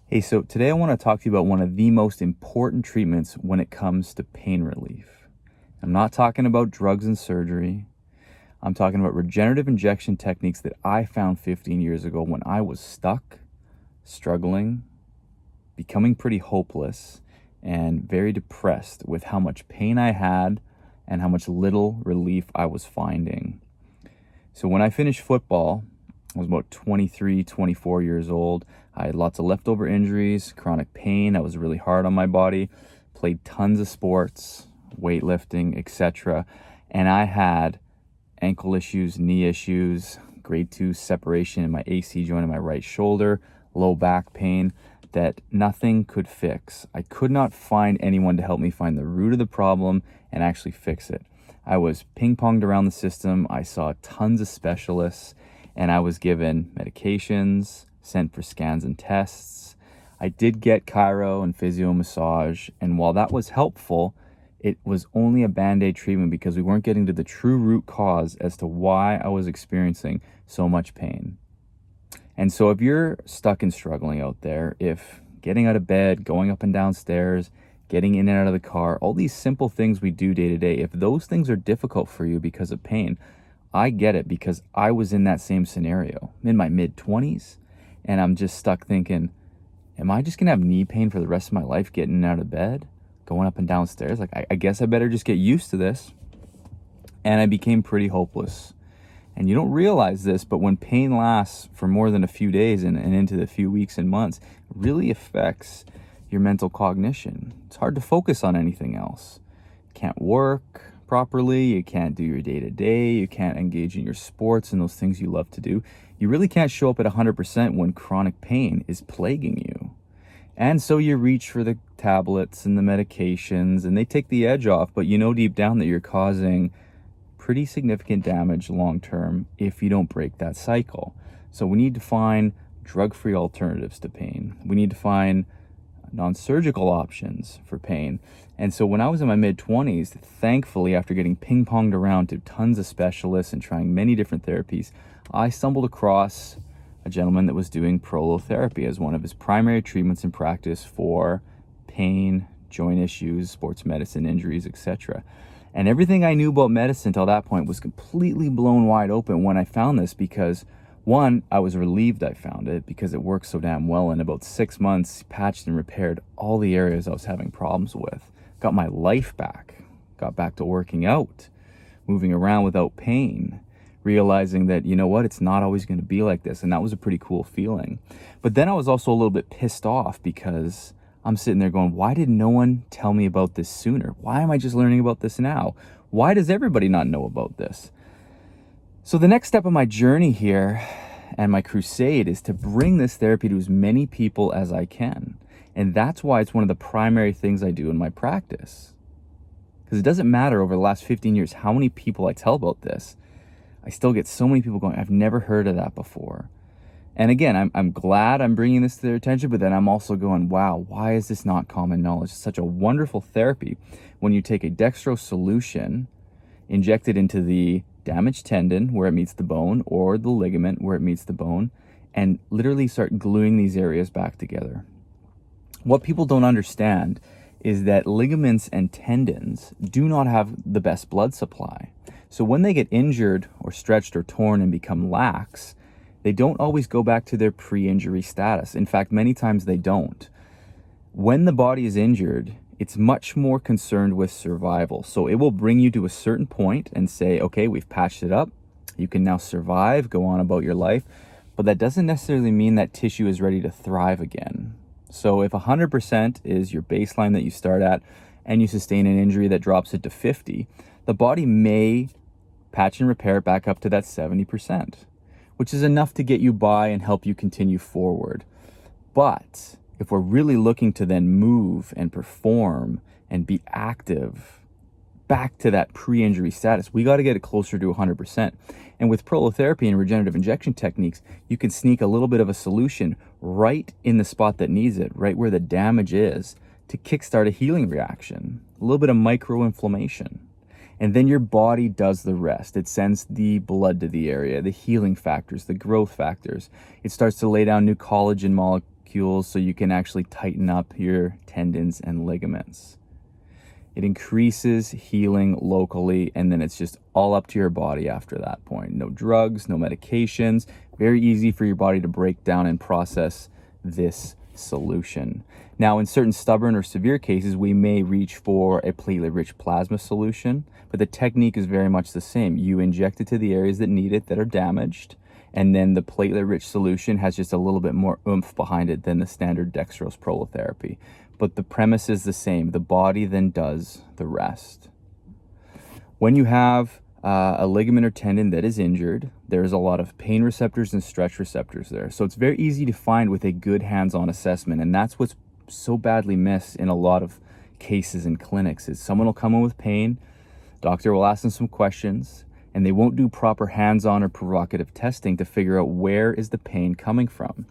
Hey, so today I want to talk to you about one of the most important treatments when it comes to pain relief. I'm not talking about drugs and surgery. I'm talking about regenerative injection techniques that I found 15 years ago when I was stuck, struggling, becoming pretty hopeless, and very depressed with how much pain I had and how much little relief I was finding. So when I finished football, I was about 23, 24 years old. I had lots of leftover injuries, chronic pain. I was really hard on my body, played tons of sports, weightlifting, etc. And I had ankle issues, knee issues, grade 2 separation in my AC joint in my right shoulder, low back pain that nothing could fix. I could not find anyone to help me find the root of the problem and actually fix it. I was ping-ponged around the system. I saw tons of specialists, and I was given medications, sent for scans and tests. I did get chiro and physio massage, and while that was helpful, it was only a Band-Aid treatment because we weren't getting to the true root cause as to why I was experiencing so much pain. And so if you're stuck and struggling out there, if getting out of bed, going up and down stairs, getting in and out of the car, all these simple things we do day to day, if those things are difficult for you because of pain, I get it because I was in that same scenario. I'm in my mid-20s, and I'm just stuck thinking, am I just going to have knee pain for the rest of my life getting out of bed, going up and down stairs? Like, I guess I better just get used to this. And I became pretty hopeless. And you don't realize this, but when pain lasts for more than a few days and into the few weeks and months, it really affects your mental cognition. It's hard to focus on anything else. You can't work properly, you can't do your day-to-day, you can't engage in your sports and those things you love to do. You really can't show up at 100% when chronic pain is plaguing you. And so you reach for the tablets and the medications, and they take the edge off, but you know deep down that you're causing pretty significant damage long term if you don't break that cycle. So we need to find drug-free alternatives to pain. We need to find non-surgical options for pain. And so when I was in my mid-20s, thankfully, after getting ping-ponged around to tons of specialists and trying many different therapies, I stumbled across a gentleman that was doing prolotherapy as one of his primary treatments in practice for pain, joint issues, sports medicine, injuries, etc. And everything I knew about medicine till that point was completely blown wide open when I found this because, one, I was relieved I found it because it worked so damn well. In about 6 months, patched and repaired all the areas I was having problems with. Got my life back. Got back to working out, moving around without pain, realizing that, you know what, it's not always going to be like this. And that was a pretty cool feeling. But then I was also a little bit pissed off because I'm sitting there going, why did no one tell me about this sooner? Why am I just learning about this now? Why does everybody not know about this? So the next step of my journey here and my crusade is to bring this therapy to as many people as I can. And that's why it's one of the primary things I do in my practice. Because it doesn't matter over the last 15 years how many people I tell about this. I still get so many people going, I've never heard of that before. And again, I'm glad I'm bringing this to their attention, but then I'm also going, wow, why is this not common knowledge? It's such a wonderful therapy when you take a dextrose solution, inject it into the damaged tendon where it meets the bone or the ligament where it meets the bone, and literally start gluing these areas back together. What people don't understand is that ligaments and tendons do not have the best blood supply. So when they get injured or stretched or torn and become lax, they don't always go back to their pre-injury status. In fact, many times they don't. When the body is injured, it's much more concerned with survival. So it will bring you to a certain point and say, okay, we've patched it up. You can now survive, go on about your life. But that doesn't necessarily mean that tissue is ready to thrive again. So if 100% is your baseline that you start at and you sustain an injury that drops it to 50, the body may patch and repair it back up to that 70%. Which is enough to get you by and help you continue forward. But if we're really looking to then move and perform and be active back to that pre-injury status, we got to get it closer to 100%. And with prolotherapy and regenerative injection techniques, you can sneak a little bit of a solution right in the spot that needs it, right where the damage is, to kickstart a healing reaction, a little bit of micro-inflammation. And then your body does the rest. It sends the blood to the area, the healing factors, the growth factors. It starts to lay down new collagen molecules so you can actually tighten up your tendons and ligaments. It increases healing locally, and then it's just all up to your body after that point. No drugs, no medications. Very easy for your body to break down and process this solution. Now, in certain stubborn or severe cases, we may reach for a platelet-rich plasma solution, but the technique is very much the same. You inject it to the areas that need it, that are damaged, and then the platelet-rich solution has just a little bit more oomph behind it than the standard dextrose prolotherapy. But the premise is the same. The body then does the rest. When you have a ligament or tendon that is injured, there's a lot of pain receptors and stretch receptors there. So it's very easy to find with a good hands-on assessment, and that's what's so badly missed in a lot of cases in clinics is someone will come in with pain, doctor will ask them some questions, and they won't do proper hands-on or provocative testing to figure out where is the pain coming from.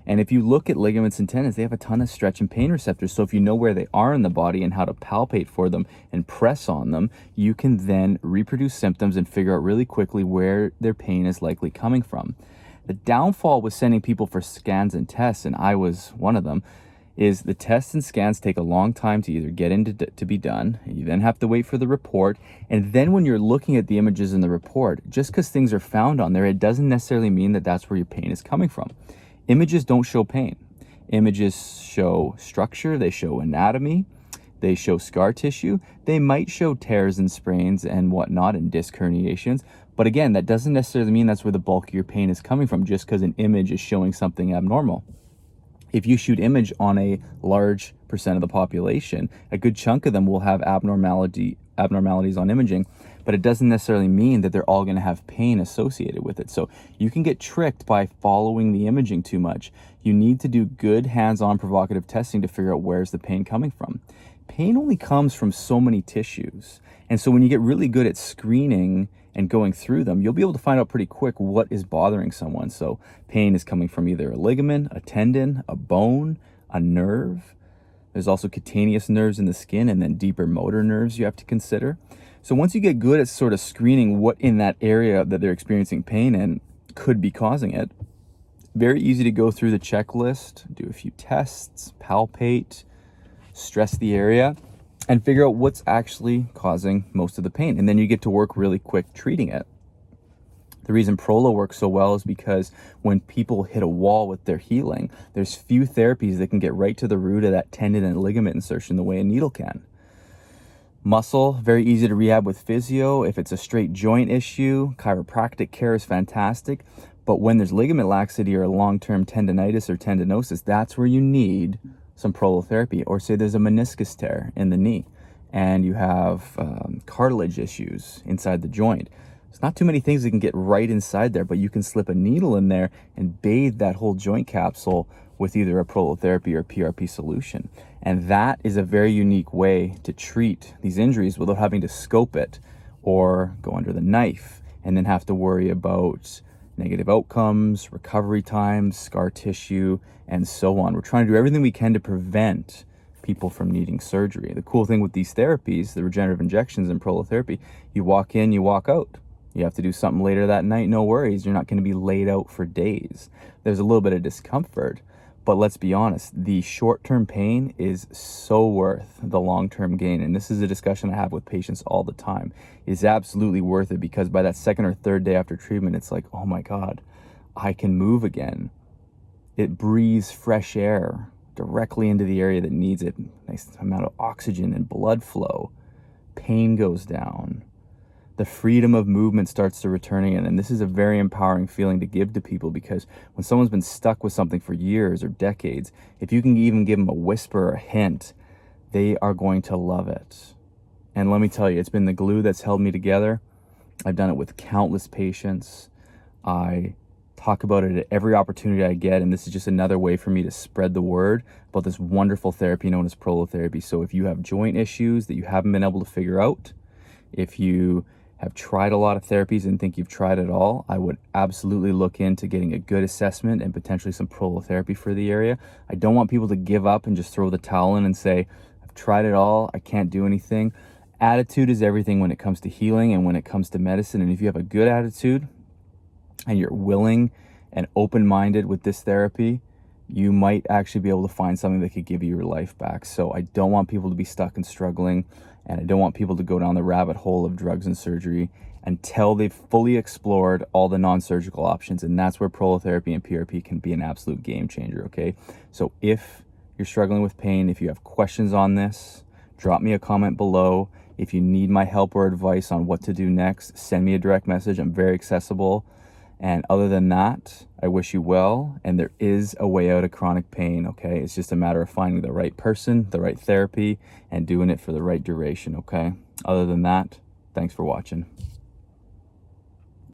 And if you look at ligaments and tendons, they have a ton of stretch and pain receptors. So if you know where they are in the body and how to palpate for them and press on them, you can then reproduce symptoms and figure out really quickly where their pain is likely coming from. The downfall with sending people for scans and tests, and I was one of them, is the tests and scans take a long time to either get into to be done. You then have to wait for the report. And then when you're looking at the images in the report, just because things are found on there, it doesn't necessarily mean that that's where your pain is coming from. Images don't show pain. Images show structure, they show anatomy, they show scar tissue, they might show tears and sprains and whatnot and disc herniations. But again, that doesn't necessarily mean that's where the bulk of your pain is coming from just because an image is showing something abnormal. If you shoot image on a large percent of the population, a good chunk of them will have abnormalities on imaging, but it doesn't necessarily mean that they're all going to have pain associated with it. So you can get tricked by following the imaging too much. You need to do good hands-on provocative testing to figure out where's the pain coming from. Pain only comes from so many tissues. And so when you get really good at screening and going through them, you'll be able to find out pretty quick what is bothering someone. So pain is coming from either a ligament, a tendon, a bone, a nerve. There's also cutaneous nerves in the skin and then deeper motor nerves you have to consider. So once you get good at sort of screening what in that area that they're experiencing pain in could be causing it, very easy to go through the checklist, do a few tests, palpate, stress the area, and figure out what's actually causing most of the pain. And then you get to work really quick treating it. The reason Prolo works so well is because when people hit a wall with their healing, there's few therapies that can get right to the root of that tendon and ligament insertion the way a needle can. Muscle, very easy to rehab with physio. If it's a straight joint issue, chiropractic care is fantastic. But when there's ligament laxity or long-term tendinitis or tendinosis, that's where you need some prolotherapy. Or say there's a meniscus tear in the knee and you have cartilage issues inside the joint. There's not too many things that can get right inside there, but you can slip a needle in there and bathe that whole joint capsule with either a prolotherapy or PRP solution. And that is a very unique way to treat these injuries without having to scope it or go under the knife and then have to worry about negative outcomes, recovery times, scar tissue, and so on. We're trying to do everything we can to prevent people from needing surgery. The cool thing with these therapies, the regenerative injections and prolotherapy, you walk in, you walk out. You have to do something later that night, no worries. You're not going to be laid out for days. There's a little bit of discomfort, but let's be honest, the short-term pain is so worth the long-term gain. And this is a discussion I have with patients all the time. It's absolutely worth it because by that second or third day after treatment, it's like, oh my God, I can move again. It breathes fresh air directly into the area that needs it. Nice amount of oxygen and blood flow. Pain goes down. The freedom of movement starts to return again. And this is a very empowering feeling to give to people because when someone's been stuck with something for years or decades, if you can even give them a whisper or a hint, they are going to love it. And let me tell you, it's been the glue that's held me together. I've done it with countless patients. I talk about it at every opportunity I get, and this is just another way for me to spread the word about this wonderful therapy known as prolotherapy. So if you have joint issues that you haven't been able to figure out, if you have tried a lot of therapies and think you've tried it all, I would absolutely look into getting a good assessment and potentially some prolotherapy for the area. I don't want people to give up and just throw the towel in and say, I've tried it all, I can't do anything. Attitude is everything when it comes to healing and when it comes to medicine. And if you have a good attitude and you're willing and open-minded with this therapy, you might actually be able to find something that could give you your life back. So I don't want people to be stuck and struggling, and I don't want people to go down the rabbit hole of drugs and surgery until they've fully explored all the non-surgical options. And that's where prolotherapy and PRP can be an absolute game changer, okay? So if you're struggling with pain, if you have questions on this, drop me a comment below. If you need my help or advice on what to do next, send me a direct message. I'm very accessible. And other than that, I wish you well, and there is a way out of chronic pain, okay? It's just a matter of finding the right person, the right therapy, and doing it for the right duration, okay? Other than that, thanks for watching.